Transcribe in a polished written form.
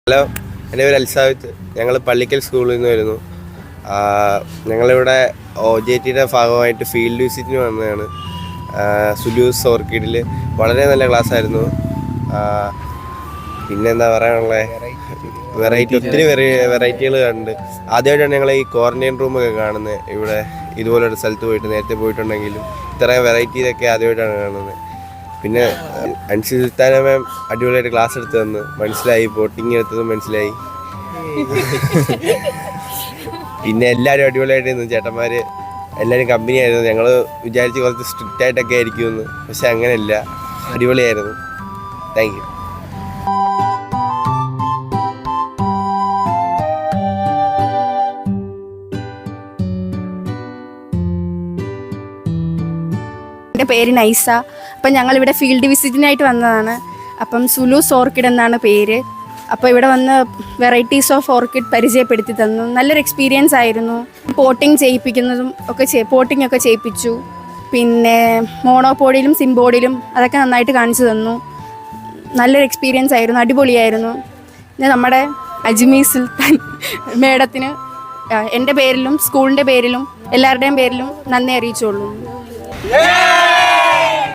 Hello, എൻ്റെ പേര് അൽസാവിത്ത്. ഞങ്ങൾ പള്ളിക്കൽ സ്കൂളിൽ നിന്ന് വരുന്നു. ഞങ്ങളിവിടെ OJTയുടെ ഭാഗമായിട്ട് ഫീൽഡ് വിസിറ്റിന് വന്നതാണ്. സുലൂസ് ഓർക്കിഡിൽ വളരെ നല്ല ക്ലാസ്സായിരുന്നു. പിന്നെന്താ പറയാനുള്ളത്, ഒത്തിരി വെറൈറ്റികൾ കണ്ട് ആദ്യമായിട്ടാണ് ഞങ്ങൾ ഈ ക്വാറന്റൈൻ റൂമൊക്കെ കാണുന്നത്. ഇവിടെ ഇതുപോലൊരു സ്ഥലത്ത് പോയിട്ട് നേരത്തെ പോയിട്ടുണ്ടെങ്കിലും ഇത്രയും വെറൈറ്റിയിലൊക്കെ ആദ്യമായിട്ടാണ് കാണുന്നത്. പിന്നെ അൻസി സുൽത്താന മാം അടിപൊളിയായിട്ട് ക്ലാസ് എടുത്ത് തന്നു, മനസ്സിലായി. ബോട്ടിങ് എടുത്തതും മനസ്സിലായി. പിന്നെ എല്ലാവരും അടിപൊളിയായിട്ടിരുന്നു. ചേട്ടന്മാർ എല്ലാവരും കമ്പനിയായിരുന്നു. ഞങ്ങൾ വിചാരിച്ച് കുറച്ച് സ്ട്രിക്റ്റ് ആയിട്ടൊക്കെ ആയിരിക്കുമെന്ന്, പക്ഷെ അങ്ങനെയല്ല, അടിപൊളിയായിരുന്നു. Thank you. എൻ്റെ പേര് നൈസ. അപ്പം ഞങ്ങളിവിടെ ഫീൽഡ് വിസിറ്റിനായിട്ട് വന്നതാണ്. അപ്പം സുലൂസ് ഓർക്കിഡ് എന്നാണ് പേര്. അപ്പോൾ ഇവിടെ വന്ന് വെറൈറ്റീസ് ഓഫ് ഓർക്കിഡ് പരിചയപ്പെടുത്തി തന്നു. നല്ലൊരു എക്സ്പീരിയൻസ് ആയിരുന്നു. പോട്ടിങ് ചെയ്യിപ്പിക്കുന്നതും പോട്ടിംഗ് ഒക്കെ ചെയ്യിപ്പിച്ചു. പിന്നെ മോണോപോഡിലും സിംബോഡിലും അതൊക്കെ നന്നായിട്ട് കാണിച്ചു തന്നു. നല്ലൊരു എക്സ്പീരിയൻസ് ആയിരുന്നു, അടിപൊളിയായിരുന്നു. പിന്നെ നമ്മുടെ അജ്മി സുൽത്താൻ മേഡത്തിന് എൻ്റെ പേരിലും സ്കൂളിൻ്റെ പേരിലും എല്ലാവരുടെയും പേരിലും നന്ദി അറിയിച്ചോളൂ.